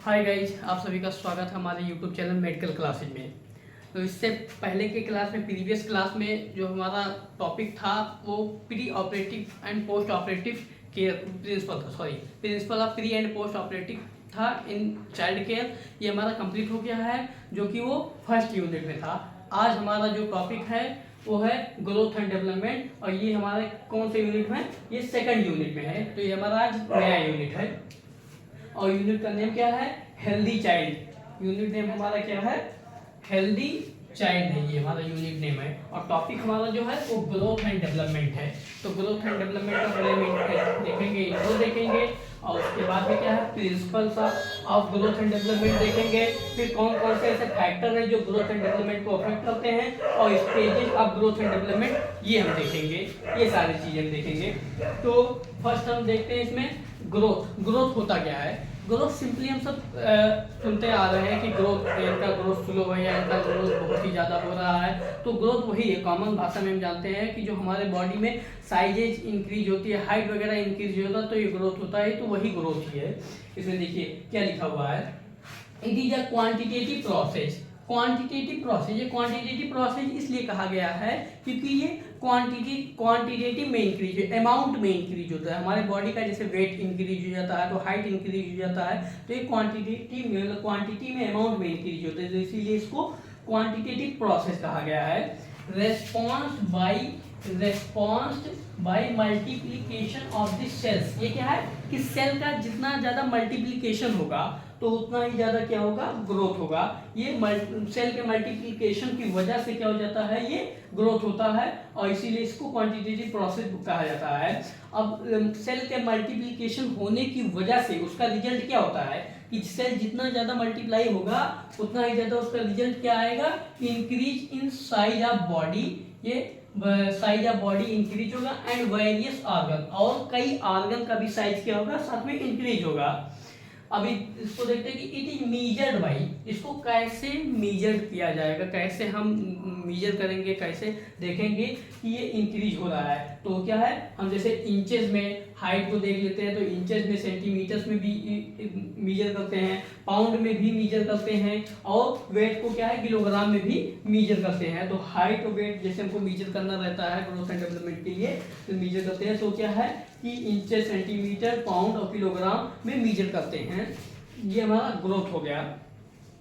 Hi guys, आप सभी का स्वागत है हमारे यूट्यूब चैनल मेडिकल क्लासेज में। तो इससे पहले के क्लास में, प्रीवियस क्लास में जो हमारा टॉपिक था वो pre operative and post operative care principle था, principle of pre and post operative था इन चाइल्ड केयर। ये हमारा कंप्लीट हो गया है, जो कि वो फर्स्ट यूनिट में था। आज हमारा जो टॉपिक है वो है ग्रोथ एंड डेवलपमेंट, और ये हमारे कौन से यूनिट में? ये सेकंड यूनिट में है। तो ये हमारा आज नया यूनिट है, और यूनिट का नेम क्या है? Healthy child. यूनिट नेम हमारा क्या है? हेल्दी चाइल्ड है, ये हमारा यूनिट नेम है। और टॉपिक हमारा जो है वो ग्रोथ एंड डेवलपमेंट है। तो ग्रोथ एंड डेवलपमेंट का पहले हम देखेंगे, इंट्रो देखेंगे, और उसके बाद में क्या है? Principles of growth and development देखेंगे। फिर कौन कौन से ऐसे फैक्टर हैं जो ग्रोथ एंड डेवलपमेंट को अफेक्ट करते हैं, और stages of growth and development ये हम देखेंगे। ये सारी चीजें हम देखेंगे। तो फर्स्ट हम देखते हैं इसमें ग्रोथ होता क्या है। ग्रोथ सिंपली हम सब सुनते आ रहे हैं कि इनका ग्रोथ स्लो है या इनका ग्रोथ बहुत ही ज़्यादा हो रहा है। तो ग्रोथ वही है, कॉमन भाषा में हम जानते हैं कि जो हमारे बॉडी में साइजेज इंक्रीज होती है, हाइट वगैरह इंक्रीज होता है, तो ये ग्रोथ होता है। तो वही ग्रोथ ही है। इसमें देखिए क्या लिखा हुआ है, it is a quantitative process. Quantitative process, ये क्वांटिटेटिव प्रोसेस इसलिए कहा गया है क्योंकि ये क्वांटिटेटिव में इंक्रीज है, अमाउंट में इंक्रीज होता है। हमारे बॉडी का जैसे वेट इंक्रीज हो जाता है तो हाइट इंक्रीज हो जाता है, तो ये क्वांटिटी में अमाउंट में इंक्रीज होता है, तो इसीलिए इसको क्वांटिटेटिव प्रोसेस कहा गया है। Response by multiplication of the cells. ये क्या है कि सेल का जितना ज्यादा मल्टीप्लिकेशन होगा तो उतना ही ज्यादा क्या होगा? ग्रोथ होगा। ये सेल के मल्टीप्लिकेशन की वजह से क्या हो जाता है? ये ग्रोथ होता है, और इसीलिए इसको क्वांटिटेटिव प्रोसेस कहा जाता है। अब सेल के मल्टीप्लिकेशन होने की वजह से उसका रिजल्ट क्या होता है कि सेल जितना ज्यादा मल्टीप्लाई होगा उतना ही ज्यादा उसका रिजल्ट क्या आएगा? Increase in size of body. ये साइज ऑफ बॉडी इंक्रीज होगा, एंड वेरियस ऑर्गन, और कई ऑर्गन का भी साइज क्या होगा? साथ में इंक्रीज होगा। अभी इसको देखते हैं कि इट इज मीजर्ड बाई, इसको कैसे मीजर्ड किया जाएगा, कैसे हम मीजर करेंगे, कैसे देखेंगे कि ये इंक्रीज हो रहा है। तो क्या है, हम जैसे इंचेस में हाइट को देख लेते हैं, तो इंचेस में, सेंटीमीटर्स में भी मीजर करते हैं, पाउंड में भी मीजर करते हैं, और वेट को क्या है? किलोग्राम में भी मीजर करते हैं। तो हाइट और वेट जैसे हमको मीजर करना रहता है ग्रोथ एंड डेवलपमेंट के लिए, तो मीजर करते हैं। तो क्या है कि इंचेस, सेंटीमीटर, पाउंड और किलोग्राम में मीजर करते हैं। ये हमारा ग्रोथ हो गया।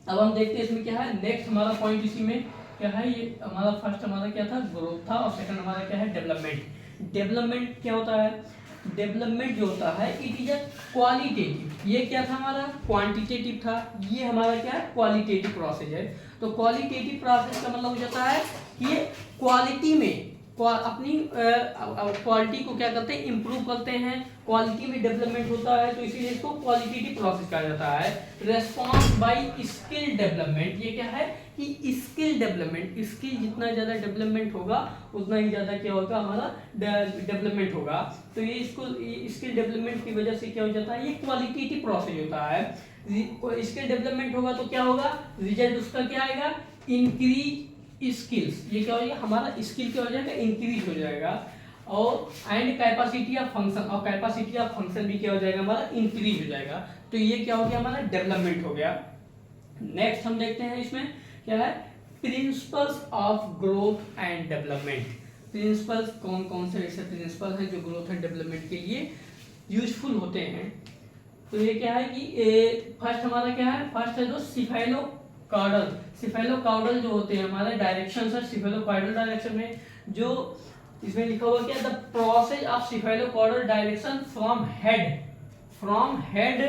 अब हम देखते हैं इसमें क्या है। नेक्स्ट हमारा पॉइंट इसी में क्या है, ये हमारा फर्स्ट हमारा क्या था? ग्रोथ था, और सेकंड हमारा क्या है? डेवलपमेंट। डेवलपमेंट क्या होता है? डेवलपमेंट जो होता है इट इज अ क्वालिटेटिव। ये क्या था हमारा? क्वांटिटेटिव था। ये हमारा क्या है? क्वालिटेटिव प्रोसेस है। तो क्वालिटेटिव प्रोसेस का मतलब हो जाता है कि ये क्वालिटी में अपनी क्वालिटी को क्या करते हैं? इंप्रूव करते हैं। क्वालिटी में डेवलपमेंट होता है, तो इसीलिए इसको क्वालिटेटिव प्रोसेस कहा जाता है। रेस्पॉन्स बाय स्किल डेवलपमेंट, ये क्या है कि स्किल डेवलपमेंट, स्किल जितना ज्यादा डेवलपमेंट होगा उतना ही ज्यादा क्या होगा? हमारा डेवलपमेंट होगा। तो ये इसको स्किल डेवलपमेंट की वजह से क्या हो जाता है? ये क्वालिटेटिव प्रोसेस होता है। स्किल डेवलपमेंट होगा तो क्या होगा? रिजल्ट उसका क्या आएगा? Increase skills. ये क्या हो जाएगा? हमारा स्किल क्या हो जाएगा? इंक्रीज हो जाएगा। और एंड कैपेसिटी ऑफ फंक्शन, और कैपेसिटी ऑफ फंक्शन भी क्या हो जाएगा? हमारा इंक्रीज हो जाएगा। तो ये क्या हो गया? हमारा डेवलपमेंट हो गया। नेक्स्ट हम देखते हैं इसमें क्या है, principles of growth and development. Principles कौन कौन से ऐसे प्रिंसिपल हैं जो ग्रोथ एंड डेवलपमेंट के लिए यूजफुल होते हैं। तो ये क्या है कि फर्स्ट हमारा क्या है? फर्स्ट है जो सिफेलोकॉर्डल। सिफेलोकॉर्डल जो होते हैं हमारे डायरेक्शन है, सिफेलोकॉर्डल डायरेक्शन में जो इसमें लिखा हुआ क्या? The process of cephalocaudal direction from head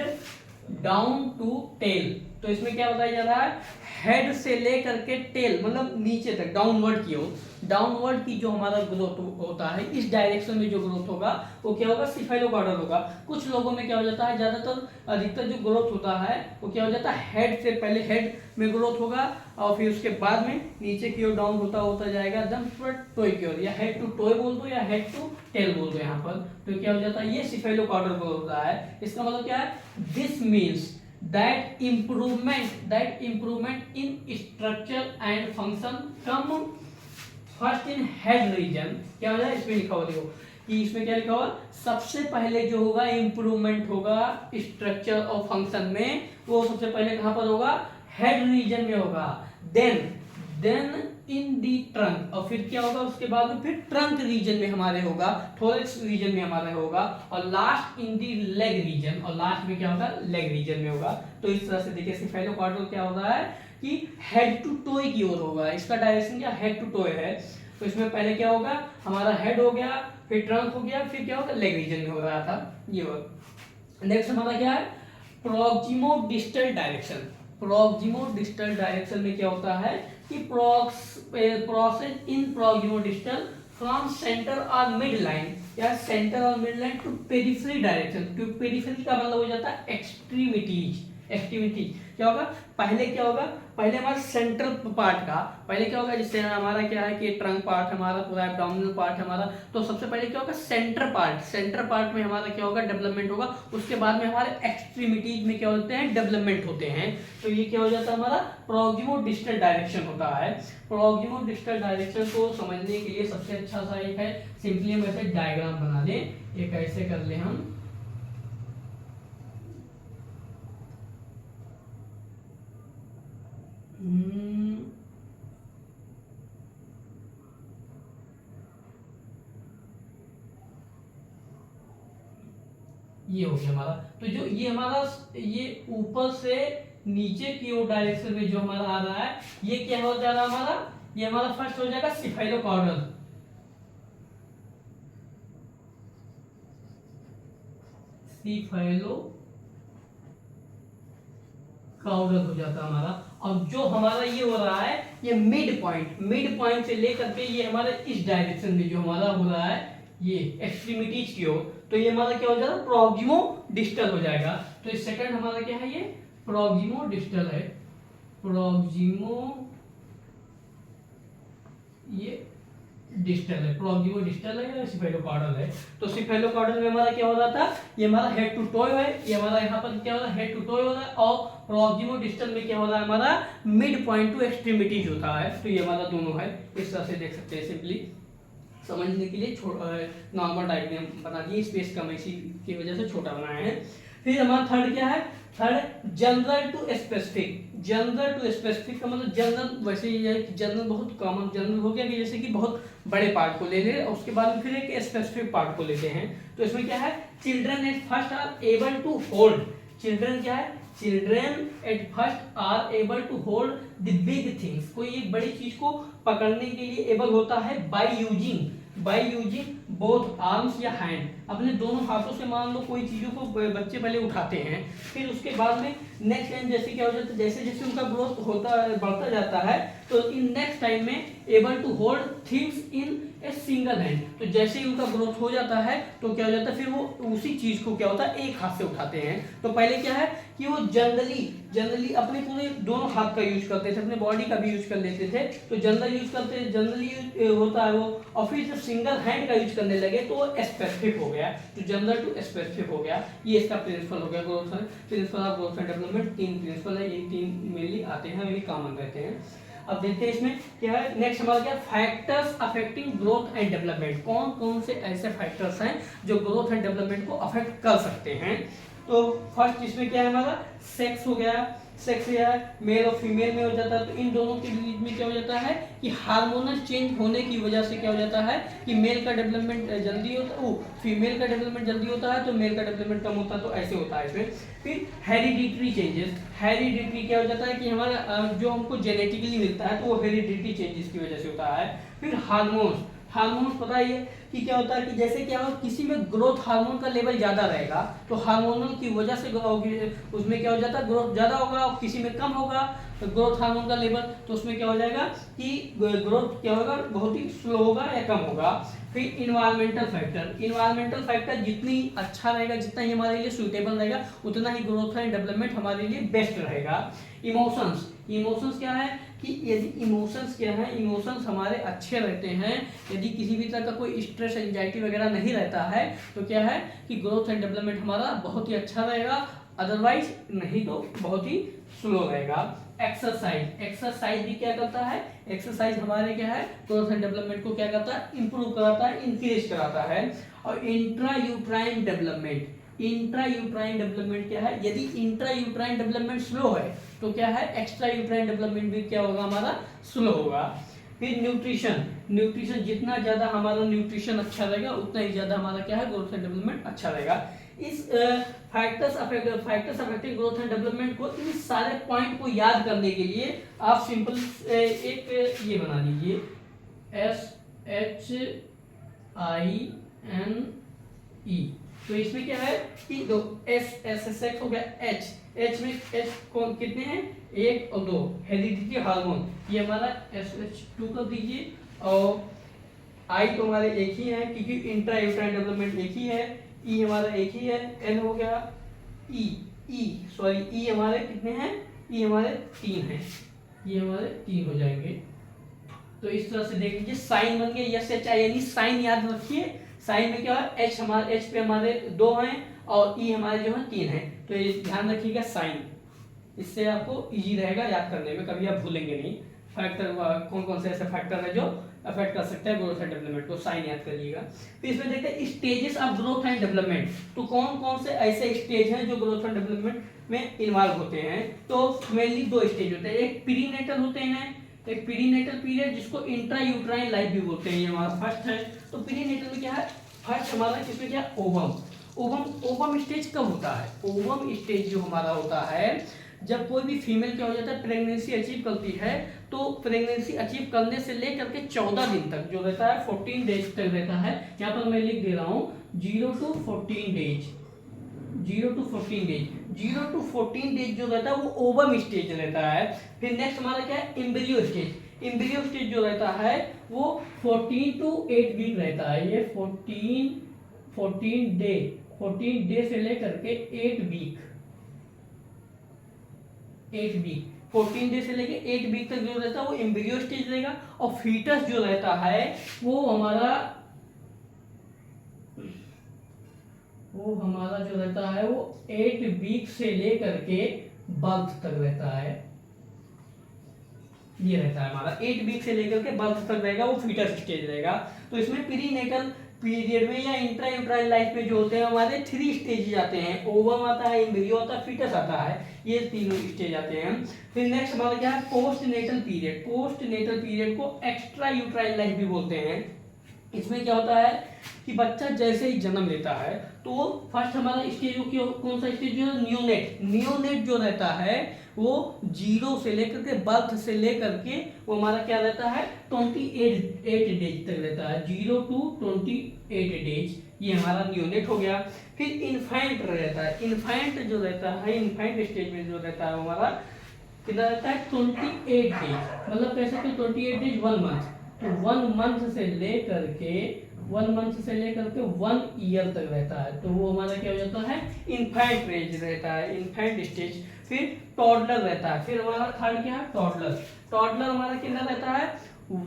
down to tail. तो इसमें क्या बताया जा रहा है? हेड से लेकर के टेल मतलब नीचे तक, डाउनवर्ड की ओर, डाउनवर्ड की जो हमारा ग्रोथ होता है, इस डायरेक्शन में जो ग्रोथ होगा वो क्या होगा? सिफेलोकॉर्डल होगा। कुछ लोगों में क्या हो जाता है? ज्यादातर अधिकतर जो ग्रोथ होता है वो क्या हो जाता है? हेड से पहले हेड में ग्रोथ होगा, और फिर उसके बाद में नीचे की ओर डाउन होता होता जाएगा एकदम टोय की ओर, या हेड टू टोय बोल दो या हेड टू टेल बोल दो यहाँ पर। तो क्या हो जाता है? ये सिफेलोकॉर्डल ग्रोथ होता है। इसका मतलब क्या है? This means that improvement in structure and function come first in head region. क्या हो जाए? इसमें लिखा हुआ देखो कि इसमें क्या लिखा होगा, सबसे पहले जो होगा इम्प्रूवमेंट होगा स्ट्रक्चर और फंक्शन में, वो सबसे पहले कहां पर होगा, हेड रीजन में होगा। देन इन दी ट्रंक, और फिर क्या होगा उसके बाद में, फिर ट्रंक रीजन में हमारे होगा, थोरेक्स रीजन में हमारा होगा, और last in the leg region, और लास्ट में क्या होगा, लेग रीजन में होगा। तो इस तरह से देखिए सिफेलोकॉर्डल क्या हो रहा है कि हेड टू टोय की ओर होगा, इसका डायरेक्शन क्या हेड टू टोय है। तो इसमें पहले क्या होगा, हमारा हेड हो गया, फिर ट्रंक हो गया, फिर क्या होगा, लेग रीजन में हो रहा था ये होगा। नेक्स्ट हमारा क्या है, proximodistal direction. Proximodistal direction में क्या होता है कि process in proximodistal from centre और मिड लाइन, या सेंटर और midline to periphery direction. To periphery का मतलब हो जाता है एक्सट्रीमिटीज। क्या होगा, पहले क्या होगा, पहले हमारा सेंट्रल पार्ट का, पहले क्या होगा, जैसे हमारा क्या है कि ट्रंक पार्ट हमारा पूरा एब्डोमिनल पार्ट हमारा, तो सबसे पहले क्या होगा, सेंटर पार्ट में हमारा क्या होगा, डेवलपमेंट होगा। उसके बाद में हमारे एक्सट्रीमिटीज में क्या होते हैं, डेवलपमेंट होते हैं। तो ये क्या हो जाता है, हमारा प्रोक्सिमो डिस्टल डायरेक्शन होता है। प्रोक्सिमो डिस्टल डायरेक्शन को समझने के लिए सबसे अच्छा सा एक है, सिंपली हम ऐसे डायग्राम बना लें, ये कैसे कर ले हम, ये हो गया हमारा। तो जो ये हमारा, ये ऊपर से नीचे की ओर डायरेक्शन में जो हमारा आ रहा है, ये क्या हो जा रहा है हमारा, ये हमारा फर्स्ट हो जाएगा सिफेलोकॉर्डल। सिफेलोकॉर्डल हो जाता है हमारा। और जो हमारा ये हो रहा है, ये मिड पॉइंट से लेकर के ये हमारे इस डायरेक्शन में जो हमारा हो रहा है, ये एक्सट्रीमिटीज की ओर, तो ये हमारा क्या हो जाएगा, प्रोक्सिमो डिस्टल हो जाएगा। तो इस सेकंड हमारा क्या है, ये प्रोक्सिमो डिस्टल है, प्रोक्सिमो ये डिस्टल है, प्रोक्सिमो डिस्टल है या सिफेलोकॉर्डल है। तो सिफेलोकॉर्डल में हमारा क्या हो रहा था, ये हमारा हेड टू टोय है, ये हमारा यहाँ पर क्या हो रहा है, हेड टू टोय हो रहा है, और प्रोक्सिमो डिस्टल में क्या हो रहा है, हमारा मिड पॉइंट टू एक्सट्रीमिटीज होता है। तो ये हमारा दोनों है, इस तरह से देख सकते हैं। सिंपली समझने के लिए नॉर्मल डायग्राम बना दिए, स्पेस कम इसी की वजह से छोटा बनाए हैं। फिर हमारा थर्ड क्या है, third general to specific. General to specific का मतलब, जनरल वैसे ही है कि जनरल बहुत कॉमन जनरल हो गया कि जैसे कि बहुत बड़े पार्ट को ले ले, उसके बाद में फिर एक स्पेसिफिक पार्ट को लेते हैं। तो इसमें क्या है, children at first are able to hold, children क्या है, children at first are able to hold the big things, कोई एक बड़ी चीज को पकड़ने के लिए एबल होता है बाय यूजिंग बोथ आर्म्स या हैंड, अपने दोनों हाथों से मान लो कोई चीजों को बच्चे पहले उठाते हैं, फिर उसके बाद में नेक्स्ट टाइम जैसे क्या हो जाता है, जैसे जैसे उनका ग्रोथ होता बढ़ता जाता है, तो इन नेक्स्ट टाइम में able to hold things in a single hand. तो जैसे ही उनका ग्रोथ हो जाता है तो क्या हो जाता है, फिर वो उसी चीज को क्या होता है, एक हाथ से उठाते हैं। तो पहले क्या है कि वो जनरली अपने पूरे दोनों हाथ का यूज करते थे, अपने बॉडी का भी यूज कर लेते थे, तो जनरली होता है वो। और फिर जब सिंगल हैंड का यूज करने लगे तो वो स्पेसिफिक हो गया, तो जनरल टू स्पेसिफिक हो गया। ये इसका प्रिंसिपल हो गया, principle of growth and development. 3 principle है, ये 3 मेनली आते हैं, ये कॉमन रहते हैं। अब देखते हैं इसमें क्या है, नेक्स्ट हमारा क्या, factors affecting growth and development. कौन कौन से ऐसे फैक्टर्स हैं जो ग्रोथ एंड डेवलपमेंट को अफेक्ट कर सकते हैं। तो फर्स्ट इसमें क्या है हमारा, सेक्स हो गया, सेक्स या मेल और फीमेल में हो जाता है। तो इन दोनों के बीच में क्या हो जाता है कि हार्मोनल चेंज होने की वजह से क्या हो जाता है कि मेल का डेवलपमेंट जल्दी होता है, फीमेल का डेवलपमेंट जल्दी होता है, तो मेल का डेवलपमेंट कम होता है, तो ऐसे होता है इसमें। फिर हेरिडिटरी चेंजेस, हेरिडिटरी क्या हो जाता है कि हमारा जो हमको जेनेटिकली मिलता है, तो वो हेरिडिटरी चेंजेस की वजह से होता है। फिर हार्मोन्स पता ही है कि क्या होता है कि जैसे क्या हो, किसी में ग्रोथ हार्मोन का लेवल ज्यादा रहेगा, तो हार्मोनल की वजह से उसमें क्या हो जाता है, ग्रोथ ज्यादा होगा, और किसी में कम होगा ग्रोथ हार्मोन का लेवल, तो उसमें क्या हो जाएगा कि ग्रोथ क्या होगा, बहुत ही स्लो होगा या कम होगा। फिर इन्वायरमेंटल फैक्टर जितनी अच्छा रहेगा, जितना ही हमारे लिए सूटेबल रहेगा, उतना ही ग्रोथ एंड डेवलपमेंट हमारे लिए बेस्ट रहेगा। इमोशंस क्या है कि यदि इमोशंस हमारे अच्छे रहते हैं, यदि किसी भी तरह का कोई स्ट्रेस एंजाइटी वगैरह नहीं रहता है, तो क्या है कि ग्रोथ एंड डेवलपमेंट हमारा बहुत ही अच्छा रहेगा। अदरवाइज नहीं तो बहुत ही स्लो रहेगा। एक्सरसाइज भी क्या करता है, एक्सरसाइज हमारे क्या है, ग्रोथ एंड डेवलपमेंट को क्या करता है, इंप्रूव कराता है, इंक्रीज कराता है। और इंट्रा यूट्राइन डेवलपमेंट क्या है, यदि इंट्रा यूट्राइन डेवलपमेंट स्लो है तो क्या है, एक्स्ट्रा यूट्राइन डेवलपमेंट भी क्या होगा, हमारा स्लो होगा। फिर न्यूट्रिशन जितना ज्यादा हमारा न्यूट्रिशन अच्छा रहेगा उतना ही ज्यादा हमारा क्या है, ग्रोथ एंड डेवलपमेंट अच्छा रहेगा। इस factors affecting growth and development को, इन सारे पॉइंट को याद करने के लिए आप सिंपल एक ये बना लीजिए, SHINE। तो इसमें क्या है कि दो SSX हो गया, H में H कौन कितने हैं, 1 और 2 हेरिडिटी हार्मोन, ये हमारा SH2 कर दीजिए। और I तो हमारे एक ही है क्योंकि इंट्रा यूट्राइन डेवलपमेंट एक ही है। E हमारा एक ही है, N हो गया। E हमारे कितने हैं, E हमारे 3 हैं, ये हमारे 3 हो जाएंगे। तो इस तरह से देख लीजिए, साइन बन गया SHI, यानी साइन याद रखिए। साइन में क्या है, H पे हमारे 2 हैं और E हमारे जो है 3 हैं, तो ये ध्यान रखिएगा साइन, इससे आपको इजी रहेगा याद करने में, कभी आप भूलेंगे नहीं। फैक्टर कौन कौन से ऐसे फैक्टर है जो अफेक्ट कर सकते हैं ग्रोथ एंड डेवलपमेंट को, साइन याद करिएगा। फिर इसमें देखते हैं stages of growth and development, तो कौन कौन से ऐसे स्टेज हैं जो ग्रोथ एंड डेवलपमेंट में इन्वॉल्व होते हैं। तो मेनली 2 स्टेज होते हैं, एक प्रीनेटल होते हैं, एक प्रीनेटल पीरियड जिसको इंट्रा यूट्राइन लाइफ भी बोलते हैं, ये हमारा फर्स्ट है। तो प्रीनेटल में क्या है, फर्स्ट हमारा किसमें क्या, ओवम स्टेज कब होता है, ओवम स्टेज जो हमारा होता है जब कोई भी फीमेल क्या हो जाता है, प्रेगनेंसी अचीव करती है, तो प्रेगनेंसी अचीव करने से लेकर के 14 दिन तक जो रहता है, 14 डेज तक रहता है। यहाँ पर मैं लिख दे रहा हूँ 0 to 14 डेज, 0 to 14 डेज जो रहता है वो ओवम स्टेज रहता है। फिर नेक्स्ट हमारा क्या है, एम्ब्रियो स्टेज जो रहता है वो 14 to 8 वीक रहता है। ये 14 डे से लेकर के 8 वीक 14 डे से लेके 8 वीक तक जो रहता है वो एम्ब्रियो स्टेज रहेगा। और फीटस जो रहता है वो हमारा जो रहता है वो 8 वीक से लेकर के बर्थ तक रहता है, ये रहता है हमारा 8 वीक से लेकर के बर्थ तक रहेगा, वो फीटस स्टेज रहेगा। तो इसमें प्रीनेटल पीरियड में या इंट्रा यूट्राइन लाइफ में जो होते हैं हमारे 3 स्टेज आते हैं, ओवम आता है, एम्ब्रियो आता है, फीटस आता है, ये 3 स्टेज आते हैं। फिर नेक्स्ट हमारा क्या है, पोस्ट नेटल पीरियड को एक्स्ट्रा यूट्राइन लाइफ भी बोलते हैं। इसमें क्या होता है कि बच्चा जैसे ही जन्म लेता है तो फर्स्ट हमारा स्टेज कौन सा स्टेज, जो नियोनेट जो रहता है वो 0 से लेकर के बर्थ से लेकर के वो हमारा क्या रहता है 28 डेज तक रहता है, 0 to 28 डेज, ये हमारा नियोनेट हो गया। फिर इन्फेंट रहता है, इन्फेंट जो रहता है, इन्फेंट स्टेज में जो रहता है हमारा कितना रहता है 28 डेज, मतलब कैसे कि 28 डेज 1 मंथ, तो 1 मंथ से लेकर के 1 ईयर तक रहता है, तो वो हमारा क्या हो जाता है इन्फेंट एज रहता है, इन्फेंट स्टेज। फिर टॉडलर रहता है, फिर हमारा थर्ड क्या है टॉडलर हमारा कितना रहता है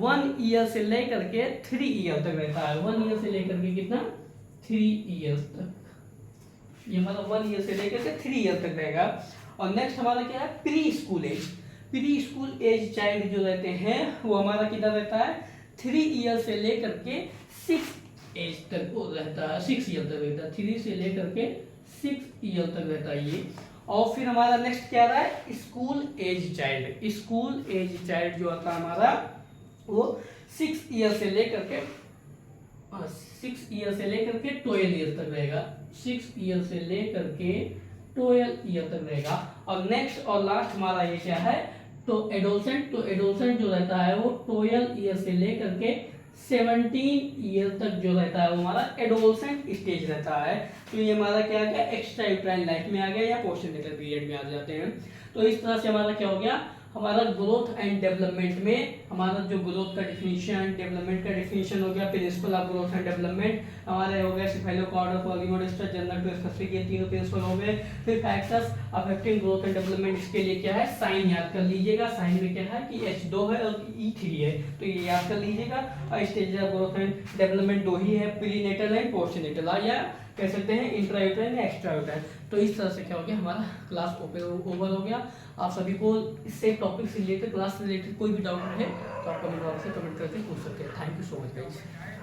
1 ईयर से लेकर के 3 ईयर तक रहता है, 1 ईयर से लेकर के कितना 3 ईयर तक, ये हमारा 1 ईयर से लेकर के 3 ईयर तक रहेगा। और नेक्स्ट हमारा क्या है प्री स्कूल एज चाइल्ड जो रहते हैं वो हमारा कितना रहता है 3 ईयर से लेकर के 6 एज तक वो रहता है, 6 ईयर तक रहता है, 3 से लेकर के 6 ईयर तक रहता है ये। और फिर हमारा नेक्स्ट क्या रहा है स्कूल एज चाइल्ड जो आता है हमारा वो 6 ईयर से लेकर के 12 ईयर तक रहेगा, 6 ईयर से लेकर के 12 ईयर तक रहेगा। और नेक्स्ट और लास्ट हमारा ये क्या है तो एडोलसेंट जो रहता है वो 12 ईयर से लेकर के 17 ईयर तक जो रहता है वो हमारा एडोलसेंट स्टेज रहता है। तो ये हमारा क्या गया एक्स्ट्रा यूट्राइन लाइफ में आ गया या पोस्टनेटल पीरियड में आ जाते हैं। तो इस तरह से हमारा क्या हो गया हमारा ग्रोथ एंड डेवलपमेंट में हमारा जो ग्रोथ का डिफिनीशन डेवलपमेंट का डिफिनीशन हो गया, principle of growth and development हमारे हो गया, सिफेलोकॉर्ड पॉलीमोडेस्टर जनरल टू स्पेसिफिक, ये तीनों प्रिंसिपल हो गए। फिर factors affecting growth and development, इसके लिए क्या है साइन याद कर लीजिएगा, साइन में क्या है कि H2 है और E3 है, तो ये याद कर लीजिएगा। और stage of growth and development 2 ही है, प्रीनेटल एंड पोस्टनेटल, या कह सकते हैं इंट्रायूटेराइन या एक्स्ट्रायूटेराइन। तो इस तरह से क्या हो गया, हमारा क्लास ओवर हो गया। आप सभी को इससे टॉपिक से रिलेटेड, क्लास से रिलेटेड कोई भी डाउट रहे तो आप कमेंट बॉक्स से कमेंट करके पूछ सकते हैं। Thank you so much guys.